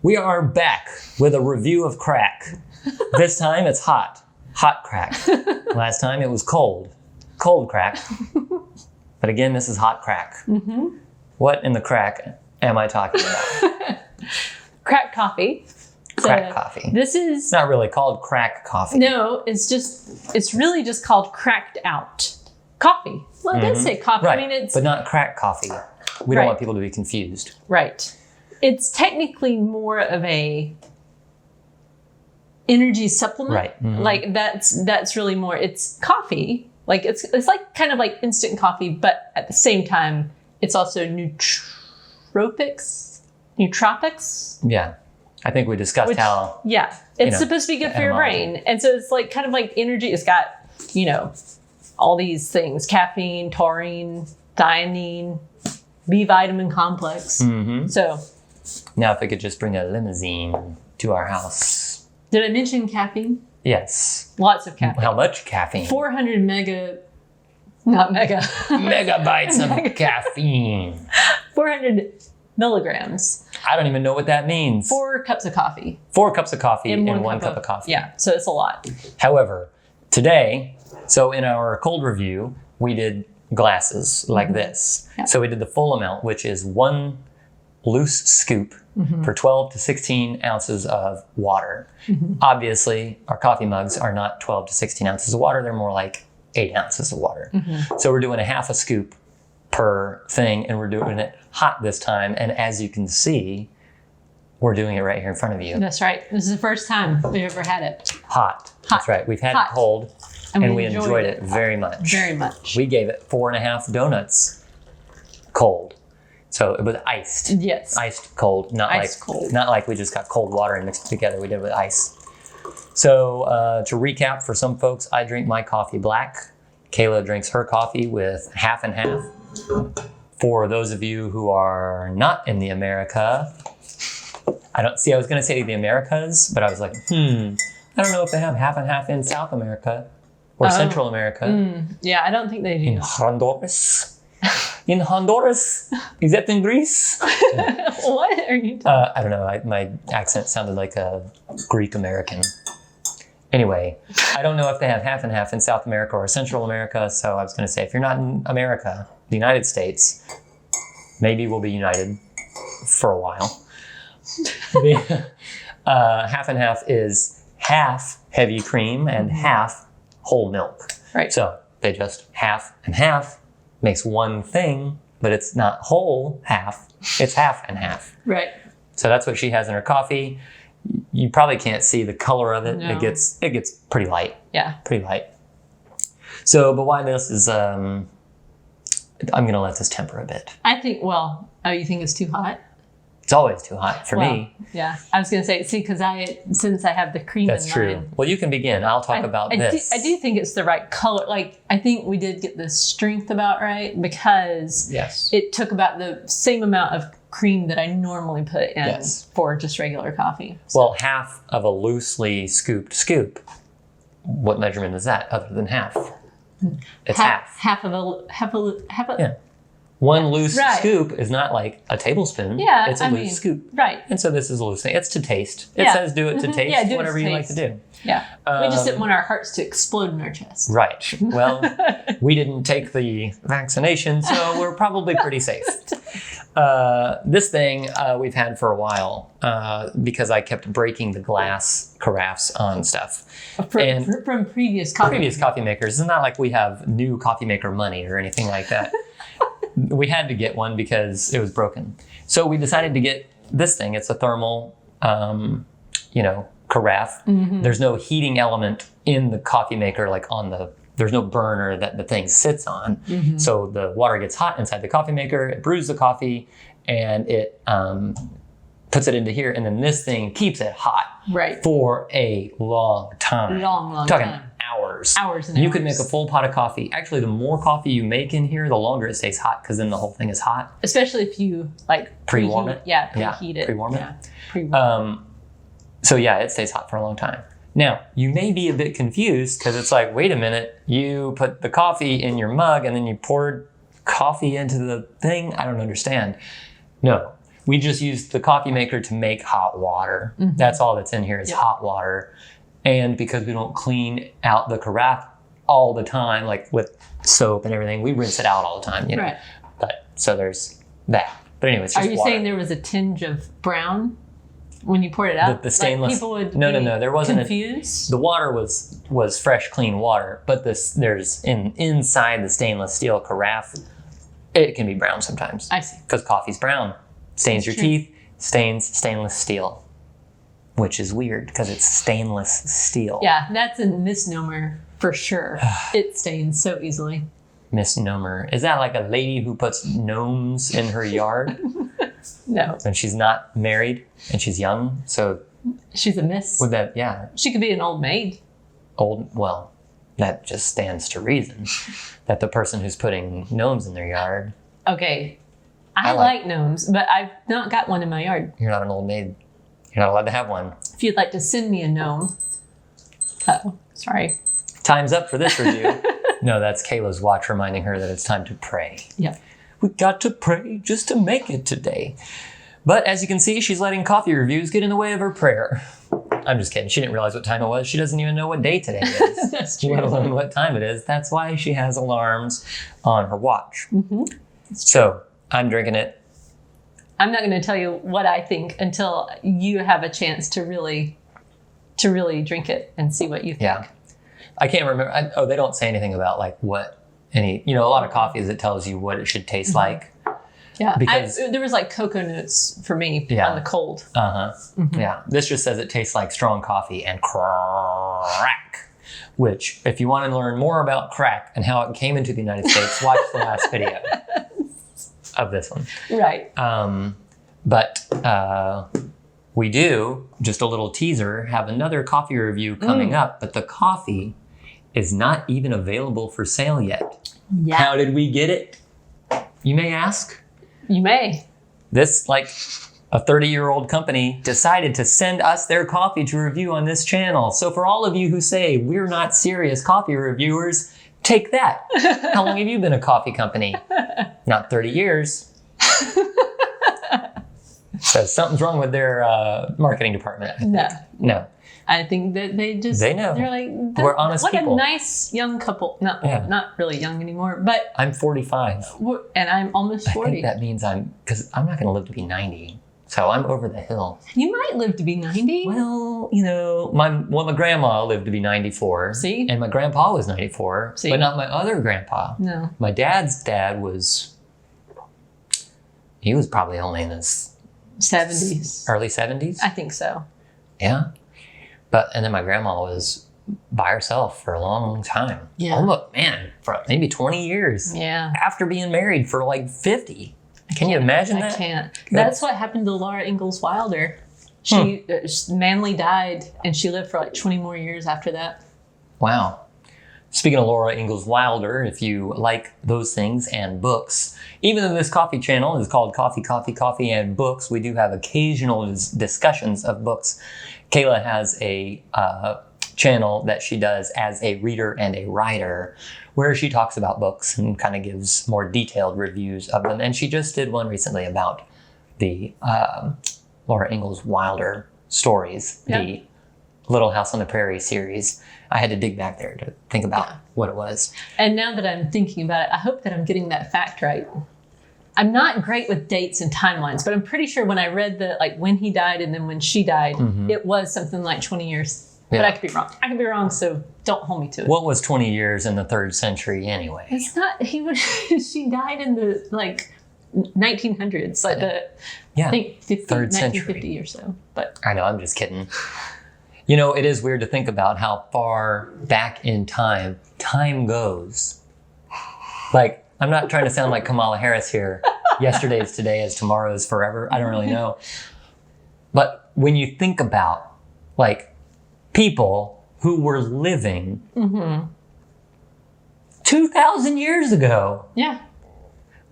We are back with a review of Crrrack. This time it's hot Crrrack. Last time it was cold Crrrack. But again, this is hot Crrrack. Mm-hmm. What in the Crrrack am I talking about? Crrrack coffee. Crrrack coffee. This is... It's not really called Crrrack coffee. No, it's really just called cracked out coffee. Well, it does say coffee. Right, I mean, it's... but not Crrrack coffee. We don't want people to be confused. Right. It's technically more of a energy supplement. Right. Mm-hmm. Like that's really more, it's coffee. Like it's like kind of like instant coffee, but at the same time, it's also nootropics. Yeah. I think we discussed how... Yeah. It's supposed to be good for your brain. And so it's like kind of like energy. It's got, all these things, caffeine, taurine, thiamine, B vitamin complex. Mm-hmm. So... Now, if we could just bring a limousine to our house. Did I mention caffeine? Yes. Lots of caffeine. How much caffeine? 400 megabytes of caffeine. 400 milligrams. I don't even know what that means. 4 cups of coffee. 4 cups of coffee and one cup of coffee. Yeah, so it's a lot. However, today, so in our cold review, we did glasses like this. Yeah. So we did the full amount, which is 1 loose scoop for 12 to 16 ounces of water. Mm-hmm. Obviously, our coffee mugs are not 12 to 16 ounces of water. They're more like 8 ounces of water. Mm-hmm. So we're doing a half a scoop per thing, and we're doing it hot this time. And as you can see, we're doing it right here in front of you. That's right. This is the first time we've ever had it. Hot. That's right. We've had it cold, and we enjoyed it very much. Very much. We gave it 4.5 donuts cold. So it was iced. Yes. Iced cold. Not cold. Not like we just got cold water and mixed it together. We did it with ice. So to recap, for some folks, I drink my coffee black. Kayla drinks her coffee with half and half. For those of you who are not in the America, I was going to say the Americas, but I was like, I don't know if they have half and half in South America or Central America. Yeah, I don't think they do. In Honduras. In Honduras? Is that in Greece? What are you talking I don't know. My accent sounded like a Greek American. Anyway, I don't know if they have half and half in South America or Central America. So I was going to say, if you're not in America, the United States, maybe we'll be united for a while. Half and half is half heavy cream and half whole milk. Right. So they just half and half. Makes one thing, but it's not whole half, it's half and half. Right. So that's what she has in her coffee. You probably can't see the color of it. No. It gets pretty light. Yeah. Pretty light. So, but why this is, I'm going to let this temper a bit. I think, you think it's too hot? It's always too hot for me. Yeah, I was going to say, since I have the cream That's in true. mine. Well, you can begin. I'll talk about this. I do think it's the right color. Like, I think we did get the strength about right because it took about the same amount of cream that I normally put in for just regular coffee. So. Well, half of a loosely scooped scoop. What measurement is that other than half? It's half. Half of a. Yeah. One loose scoop is not like a tablespoon. Yeah, it's a loose scoop. Right. And so this is a loose thing. It's to taste. It says do it to taste, whatever you like to do. Yeah. We just didn't want our hearts to explode in our chest. Right. Well, we didn't take the vaccination, so we're probably pretty safe. This thing we've had for a while because I kept breaking the glass carafes on stuff. From previous coffee makers. It's not like we have new coffee maker money or anything like that. We had to get one because it was broken. So we decided to get this thing. It's a thermal, carafe. Mm-hmm. There's no heating element in the coffee maker, there's no burner that the thing sits on. Mm-hmm. So the water gets hot inside the coffee maker, it brews the coffee, and it puts it into here. And then this thing keeps it hot for a long time. Long talking time. Hours. Hours and you hours. could make a full pot of coffee. Actually, the more coffee you make in here, the longer it stays hot because then the whole thing is hot. Especially if you pre-warm it. Yeah, preheat it. Pre-warm it. So it stays hot for a long time. Now, you may be a bit confused because it's like, wait a minute, you put the coffee in your mug and then you poured coffee into the thing? I don't understand. No, we just use the coffee maker to make hot water. That's all that's in here is hot water. And because we don't clean out the carafe all the time, like with soap and everything, we rinse it out all the time, you know. Right. But so there's that. But anyway, it's just Are you water. saying there was a tinge of brown when you poured it out? The stainless. Like people would no, be there wasn't confused? the water was fresh, clean water, but there's inside the stainless steel carafe, it can be brown sometimes. I see. Because coffee's brown. Stains your teeth, stains stainless steel. Which is weird because it's stainless steel. Yeah, that's a misnomer for sure. It stains so easily. Misnomer. Is that like a lady who puts gnomes in her yard? No. And she's not married and she's young? So She's a miss. would that, yeah, She could be an old maid. well, that just stands to reason that the person who's putting gnomes in their yard, Okay. I like gnomes, but I've not got one in my yard. you're not an old maid. You're not allowed to have one. If you'd like to send me a gnome. Oh, sorry. Time's up for this review. No, that's Kayla's watch reminding her that it's time to pray. Yeah. We got to pray just to make it today. But as you can see, she's letting coffee reviews get in the way of her prayer. I'm just kidding. She didn't realize what time it was. She doesn't even know what day today is. That's true. Let alone what time it is. That's why she has alarms on her watch. So I'm drinking it. I'm not going to tell you what I think until you have a chance to really drink it and see what you think. Yeah. I can't remember. They don't say anything about like what a lot of coffees, it tells you what it should taste like. Yeah. Because there was like cocoa notes for me Yeah. on the cold. Yeah. This just says it tastes like strong coffee and Crrrack, which if you want to learn more about Crrrack and how it came into the United States, watch the last video of this one. Right. But we do, just a little teaser, have another coffee review coming up, but the coffee is not even available for sale yet. Yeah. How did we get it? You may ask. You may. This, like a 30-year-old company, decided to send us their coffee to review on this channel. So for all of you who say we're not serious coffee reviewers, take that. How long have you been a coffee company? Not 30 years. So something's wrong with their marketing department. I think. No. I think that they know. They're like, We're honest what people. a nice young couple. Not really young anymore, but I'm 45. and I'm almost 40. I think that means because I'm not going to live to be 90. So I'm over the hill. You might live to be 90. Well, my grandma lived to be 94. See? And my grandpa was 94. See? But not my other grandpa. No. My dad's dad he was probably only in his 70s. early 70s. I think so. Yeah. And then my grandma was by herself for a long time. Yeah. Almost, for maybe 20 years. Yeah. After being married for like 50. Can you imagine that? I can't. That's what happened to Laura Ingalls Wilder. She Manly died, and she lived for like 20 more years after that. Wow. Speaking of Laura Ingalls Wilder, if you like those things and books, even though this coffee channel is called Coffee and Books, we do have occasional discussions of books. Kayla has a channel that she does as a reader and a writer, where she talks about books and kind of gives more detailed reviews of them. And she just did one recently about the Laura Ingalls Wilder stories, the Little House on the Prairie series. I had to dig back there to think about what it was. And now that I'm thinking about it, I hope that I'm getting that fact right. I'm not great with dates and timelines, but I'm pretty sure when I read when he died and then when she died, it was something like 20 years. Yeah. But I could be wrong. I could be wrong, so don't hold me to it. What was 20 years in the 3rd century anyway? It's not, she died in the 1900s, I think 3rd century. 1950 or so. But I know, I'm just kidding. It is weird to think about how far back in time goes. Like, I'm not trying to sound like Kamala Harris here. Yesterday is today, as tomorrow is forever. I don't really know. But when you think about, people who were living 2,000 years ago. yeah.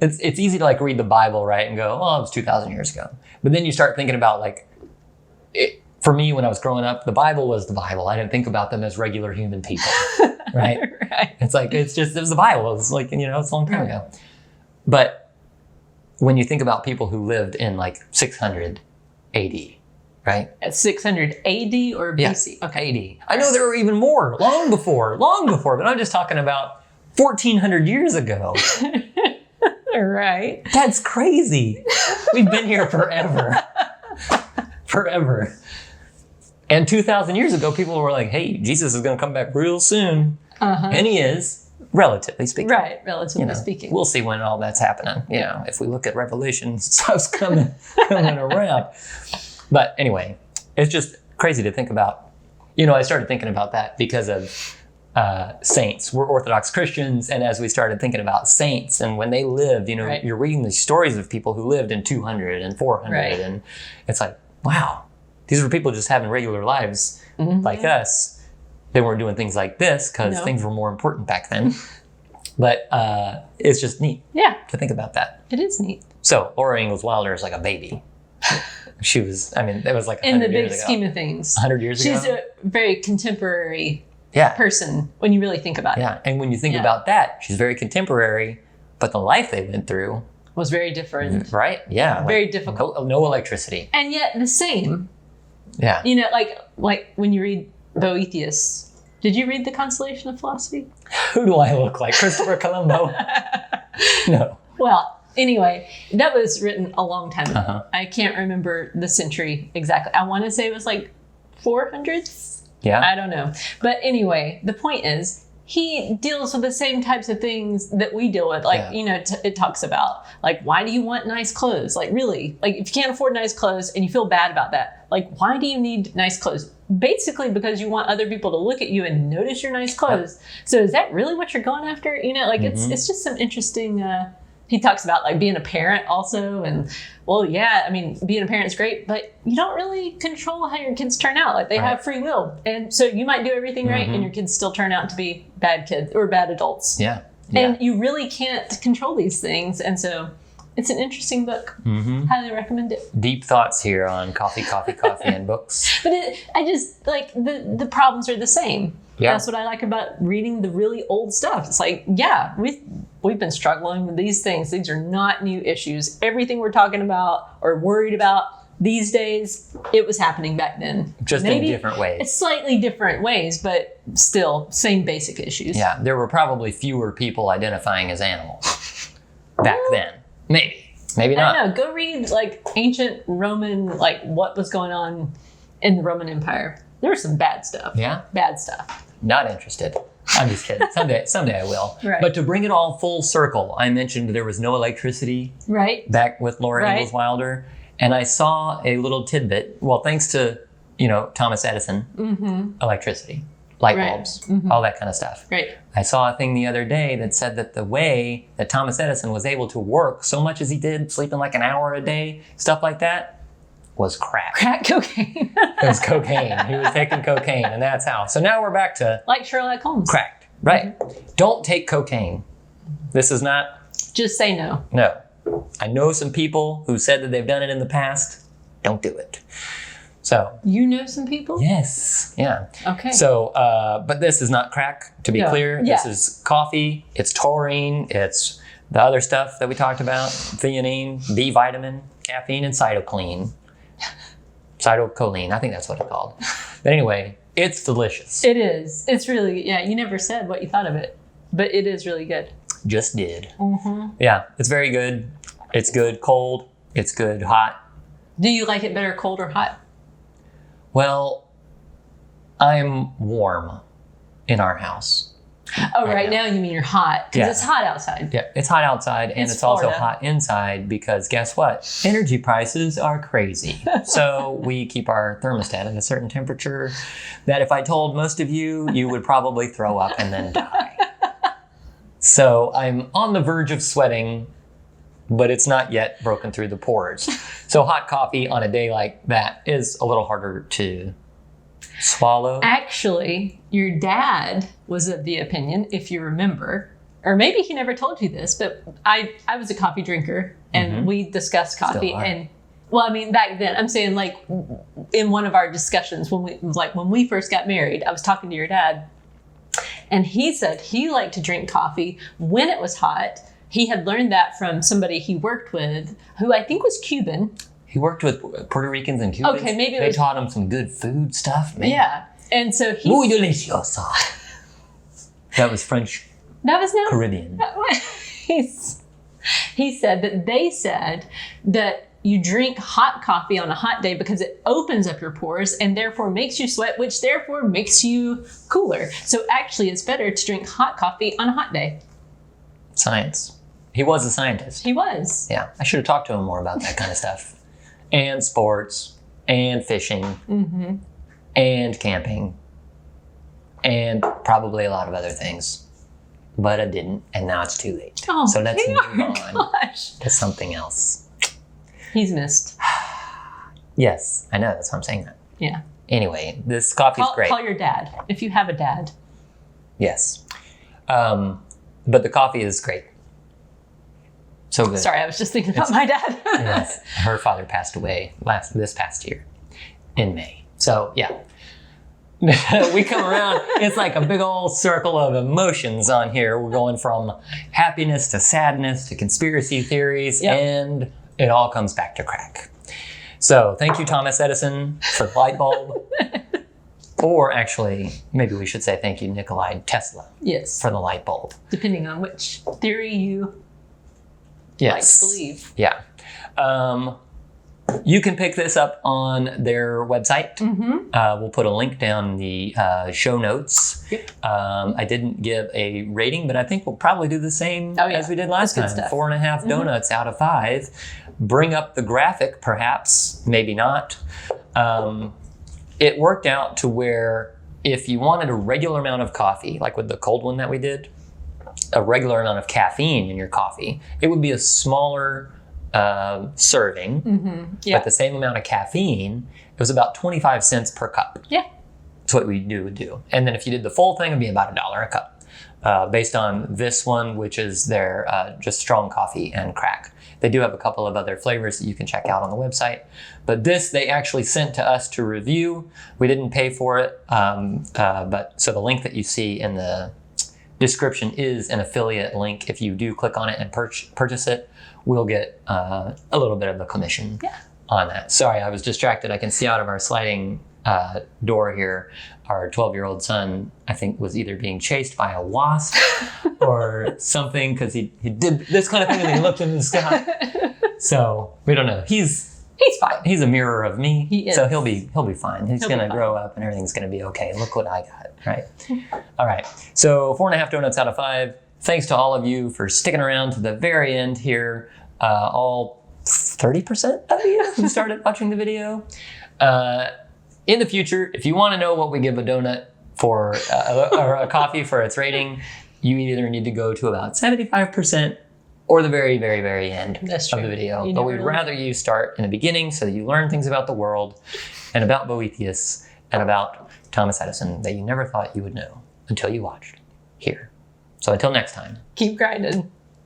It's easy to read the Bible, right, and go, oh, it was 2,000 years ago. But then you start thinking about for me, when I was growing up, the Bible was the Bible. I didn't think about them as regular human people, right? Right. It was the Bible. It was it's a long time ago. But when you think about people who lived in like 600 AD, right? At 600 AD or BC? Yeah, okay. AD. I know there were even more, long before, but I'm just talking about 1400 years ago. Right. That's crazy. We've been here forever. Forever. And 2,000 years ago, people were like, hey, Jesus is going to come back real soon. And he is, relatively speaking. Right, relatively speaking. We'll see when all that's happening. You know, if we look at Revelation, stuff's coming around. But anyway, it's just crazy to think about. You know, I started thinking about that because of saints. We're Orthodox Christians, and as we started thinking about saints and when they lived, you know, you're reading these stories of people who lived in 200 and 400, and it's like, wow, these were people just having regular lives like us. They weren't doing things like this because things were more important back then. But it's just neat to think about that. It is neat. So Laura Ingalls Wilder is like a baby. She was, I mean, that was like 100 years ago. In the big scheme of things. 100 years ago? She's a very contemporary person when you really think about it. Yeah, and when you think about that, she's very contemporary, but the life they went through was very different. Right? Yeah. Very difficult. No electricity. And yet the same. Yeah. You know, like when you read Boethius, did you read The Consolation of Philosophy? Who do I look like? Christopher Columbo? No. Well, anyway, that was written a long time ago. I can't remember the century exactly. I want to say it was like 400s. Yeah. I don't know. But anyway, the point is, he deals with the same types of things that we deal with. Like, you know, it talks about, like, why do you want nice clothes? Like, really? Like, if you can't afford nice clothes and you feel bad about that, like, why do you need nice clothes? Basically, because you want other people to look at you and notice your nice clothes. So is that really what you're going after? You know, like, it's just some interesting... he talks about, like, being a parent also. And, well, yeah, I mean, being a parent is great, but you don't really control how your kids turn out. Like, they have free will. And so you might do everything right, and your kids still turn out to be bad kids or bad adults. Yeah. And you really can't control these things. And so it's an interesting book. Highly recommend it. Deep thoughts here on coffee, and books. But I just, like, the problems are the same. Yeah. That's what I like about reading the really old stuff. It's like, we've been struggling with these things. These are not new issues. Everything we're talking about or worried about these days, it was happening back then. Just in different ways. It's slightly different ways, but still same basic issues. Yeah, there were probably fewer people identifying as animals back then. Maybe not. I don't know. Go read, like, ancient Roman, like, what was going on in the Roman Empire. There was some bad stuff. Yeah? Bad stuff. Not interested. I'm just kidding. Someday I will. Right. But to bring it all full circle, I mentioned there was no electricity back with Laura Ingalls Wilder. And I saw a little tidbit. Well, thanks to, you know, Thomas Edison, electricity, light bulbs, all that kind of stuff. Right. I saw a thing the other day that said that the way that Thomas Edison was able to work so much as he did, sleeping like an hour a day, stuff like that, was crack. Crack cocaine. It was cocaine. He was taking cocaine, and that's how. So now we're back to... Like Sherlock Holmes. Cracked. Right. Don't take cocaine. This is not... Just say no. No. I know some people who said that they've done it in the past. Don't do it. So... You know some people? Yes. Yeah. Okay. So, but this is not crack, to be clear. Yeah. This is coffee. It's taurine. It's the other stuff that we talked about. Theanine, B vitamin, caffeine, and cytocholine. Cytocholine. I think that's what it's called. But anyway, it's delicious. It is. It's really, you never said what you thought of it, but it is really good. Just did. Yeah, it's very good. It's good cold. It's good hot. Do you like it better cold or hot? Well, I'm warm in our house. Oh, right now you mean you're hot because it's hot outside. Yeah, it's hot outside and it's also hot inside because guess what? Energy prices are crazy. So we keep our thermostat at a certain temperature that if I told most of you, you would probably throw up and then die. So I'm on the verge of sweating, but it's not yet broken through the pores. So hot coffee on a day like that is a little harder to swallow. Actually, your dad was of the opinion, if you remember, or maybe he never told you this, but I was a coffee drinker and we discussed coffee. And well, I mean, back then, I'm saying like in one of our discussions when we first got married, I was talking to your dad and he said he liked to drink coffee when it was hot. he had learned that from somebody he worked with, who I think was Cuban. He worked with Puerto Ricans and Cubans. Okay, maybe they taught him some good food stuff, man. Yeah. And so he... Muy delicioso. That was French That was not... Caribbean. He said that they said that you drink hot coffee on a hot day because it opens up your pores and therefore makes you sweat, which therefore makes you cooler. So actually, it's better to drink hot coffee on a hot day. Science. He was a scientist. He was. Yeah. I should have talked to him more about that kind of stuff. And sports, and fishing, and camping, and probably a lot of other things. But I didn't, and now it's too late. Oh, so let's move on gosh. to something else. He's missed. Yes, I know. That's why I'm saying that. Yeah. Anyway, this coffee's great. Call your dad, if you have a dad. Yes. But the coffee is great. So good. Sorry, I was just thinking about my dad. Yes. Her father passed away this past year in May. So, yeah. We come around, it's like a big old circle of emotions on here. We're going from happiness to sadness to conspiracy theories, and it all comes back to crack. So thank you, Thomas Edison, for the light bulb. Or actually, maybe we should say thank you, Nikola Tesla, for the light bulb. Depending on which theory you like to believe. Yeah. You can pick this up on their website. We'll put a link down in the show notes. Yep. I didn't give a rating, but I think we'll probably do the same as we did last time. 4.5 donuts out of 5. Bring up the graphic, perhaps, maybe not. It worked out to where if you wanted a regular amount of coffee, like with the cold one that we did, a regular amount of caffeine in your coffee, it would be a smaller serving, but the same amount of caffeine. It was about 25 cents per cup. Yeah. That's what we would do. And then if you did the full thing, it'd be about $1 a cup, based on this one, which is their just strong coffee and crack. They do have a couple of other flavors that you can check out on the website. But this, they actually sent to us to review. We didn't pay for it. But so the link that you see in the description is an affiliate link. If you do click on it and purchase it, we'll get a little bit of a commission on that. Sorry, I was distracted. I can see out of our sliding door here, our 12-year-old son, I think, was either being chased by a wasp or something, because he did this kind of thing and he looked in the sky. So we don't know. He's fine. He's a mirror of me. He is. So he'll be fine. He's going to grow up and everything's going to be okay. Look what I got, right? All right. So 4.5 donuts out of 5. Thanks to all of you for sticking around to the very end here. All 30% of you who started watching the video. In the future, if you want to know what we give a donut for, or a coffee for its rating, you either need to go to about 75% or the very, very, very end of the video. But we'd rather you start in the beginning so that you learn things about the world and about Boethius and about Thomas Edison that you never thought you would know until you watched here. So until next time. Keep grinding.